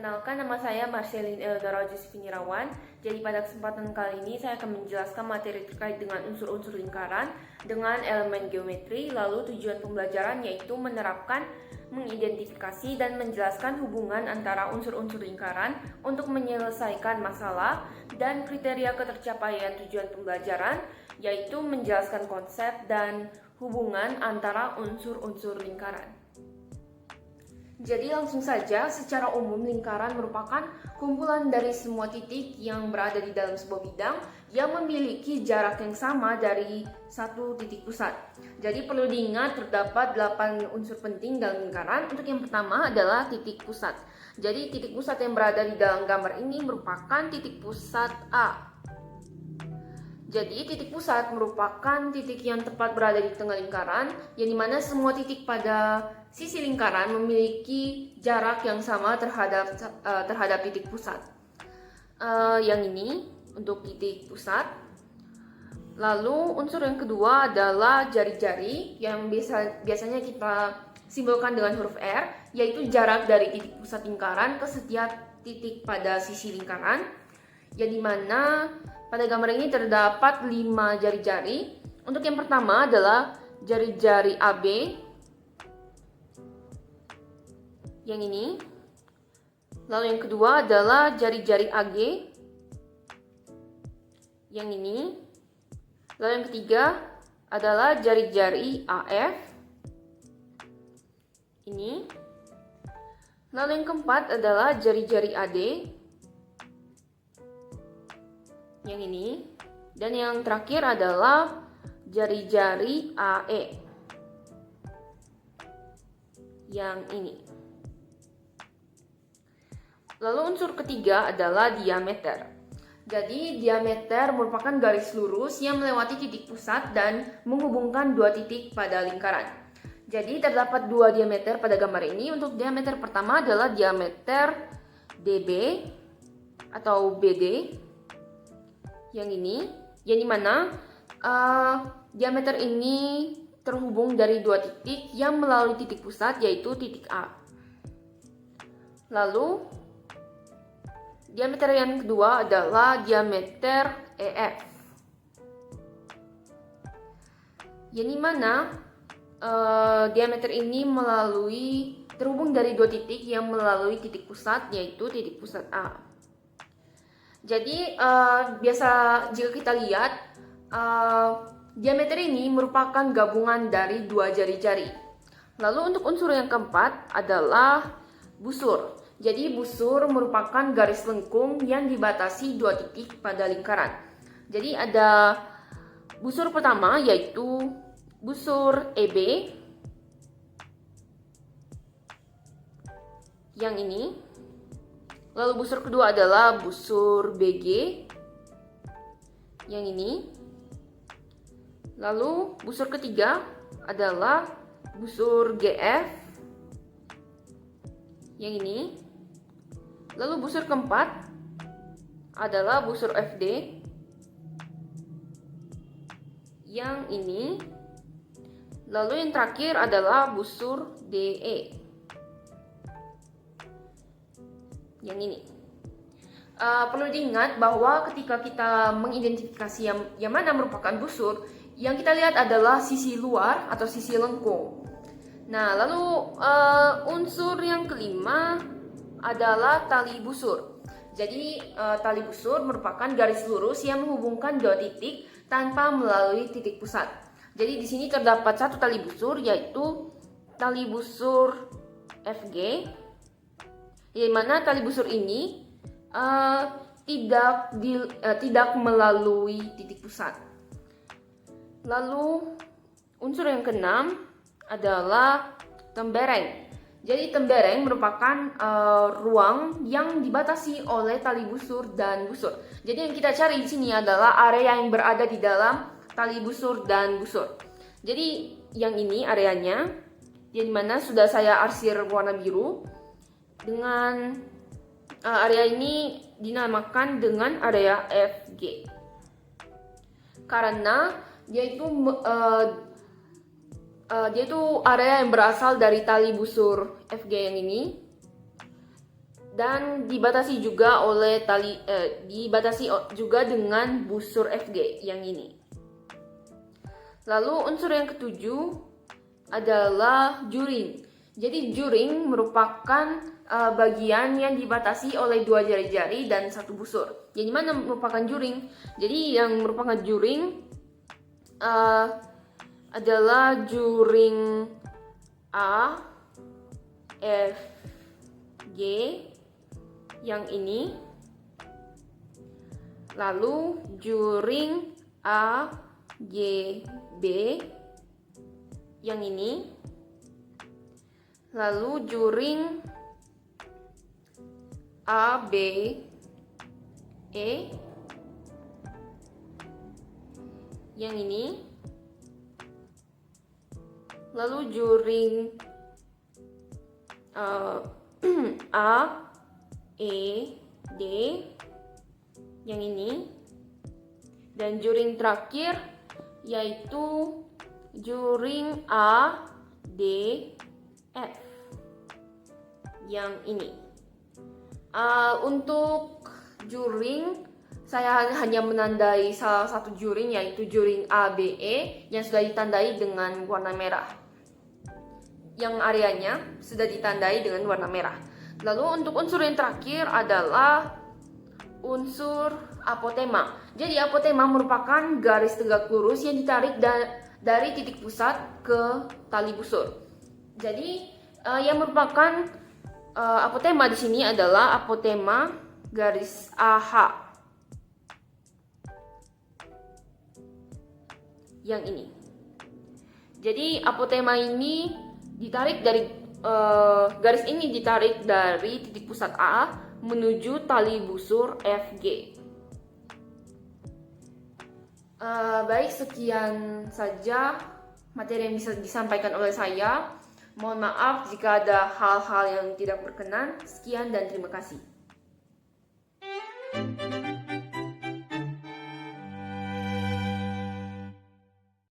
Perkenalkan, nama saya Marcelin Eudora Josephine. Jadi pada kesempatan kali ini saya akan menjelaskan materi terkait dengan unsur-unsur lingkaran dengan elemen geometri. Lalu tujuan pembelajaran yaitu menerapkan, mengidentifikasi, dan menjelaskan hubungan antara unsur-unsur lingkaran untuk menyelesaikan masalah dan kriteria ketercapaian tujuan pembelajaran, yaitu menjelaskan konsep dan hubungan antara unsur-unsur lingkaran. Jadi langsung saja, secara umum lingkaran merupakan kumpulan dari semua titik yang berada di dalam sebuah bidang yang memiliki jarak yang sama dari satu titik pusat. Jadi perlu diingat terdapat 8 unsur penting dalam lingkaran. Untuk yang pertama adalah titik pusat. Jadi titik pusat yang berada di dalam gambar ini merupakan titik pusat A. Jadi titik pusat merupakan titik yang tepat berada di tengah lingkaran, yang dimana semua titik pada sisi lingkaran memiliki jarak yang sama terhadap titik pusat. Yang ini untuk titik pusat. Lalu unsur yang kedua adalah jari-jari yang biasanya kita simbolkan dengan huruf R, yaitu jarak dari titik pusat lingkaran ke setiap titik pada sisi lingkaran, yang dimana pada gambar ini terdapat 5 jari-jari. Untuk yang pertama adalah jari-jari AB, yang ini. Lalu yang kedua adalah jari-jari AG, yang ini. Lalu yang ketiga adalah jari-jari AF, ini. Lalu yang keempat adalah jari-jari AD, yang ini. Dan yang terakhir adalah jari-jari AE, yang ini. Lalu unsur ketiga adalah diameter. Jadi diameter merupakan garis lurus yang melewati titik pusat dan menghubungkan dua titik pada lingkaran. Jadi terdapat 2 diameter pada gambar ini. Untuk diameter pertama adalah diameter DB atau BD, yang ini, yang dimana diameter ini terhubung dari 2 titik yang melalui titik pusat, yaitu titik A. Lalu diameter yang kedua adalah diameter EF, yang dimana diameter ini terhubung dari 2 titik yang melalui titik pusat, yaitu titik pusat A. Jadi jika kita lihat, diameter ini merupakan gabungan dari 2 jari-jari. Lalu untuk unsur yang keempat adalah busur. Jadi busur merupakan garis lengkung yang dibatasi 2 titik pada lingkaran. Jadi ada busur pertama yaitu busur EB, yang ini. Lalu busur kedua adalah busur BG, yang ini. Lalu busur ketiga adalah busur GF, yang ini. Lalu busur keempat adalah busur FD, yang ini. Lalu yang terakhir adalah busur DE, yang ini. Perlu diingat bahwa ketika kita mengidentifikasi yang mana merupakan busur, yang kita lihat adalah sisi luar atau sisi lengkung. Nah, lalu unsur yang kelima adalah tali busur. Jadi tali busur merupakan garis lurus yang menghubungkan 2 titik tanpa melalui titik pusat. Jadi di sini terdapat 1 tali busur, yaitu tali busur FG, di mana tali busur ini tidak melalui titik pusat. Lalu unsur yang keenam adalah tembereng. Jadi tembereng merupakan ruang yang dibatasi oleh tali busur dan busur. Jadi yang kita cari di sini adalah area yang berada di dalam tali busur dan busur. Jadi yang ini areanya, yang dimana sudah saya arsir warna biru. Dengan area ini dinamakan dengan area FG, karena dia itu area yang berasal dari tali busur FG yang ini. dan dibatasi juga oleh juga dengan busur Fg yang ini. Lalu unsur yang ketujuh adalah juring. Jadi juring merupakan bagian yang dibatasi oleh 2 jari-jari dan 1 busur. Jadi mana merupakan juring? Jadi yang merupakan juring adalah juring A, F, G yang ini. Lalu juring A, G, B yang ini. Lalu juring A, B, E yang ini. Lalu juring A, E, D yang ini. Dan juring terakhir yaitu juring A, D, F yang ini. Untuk juring, saya hanya menandai salah satu juring, yaitu juring ABE yang sudah ditandai dengan warna merah. Yang areanya sudah ditandai dengan warna merah. Lalu untuk unsur yang terakhir adalah unsur apotema. Jadi apotema merupakan garis tegak lurus yang ditarik dari titik pusat ke tali busur. Jadi yang merupakan apotema di sini adalah apotema garis AH yang ini. Jadi apotema ini ditarik dari garis ini ditarik dari titik pusat A menuju tali busur FG. Baik, sekian saja materi yang bisa disampaikan oleh saya. Mohon maaf jika ada hal-hal yang tidak berkenan. Sekian dan terima kasih.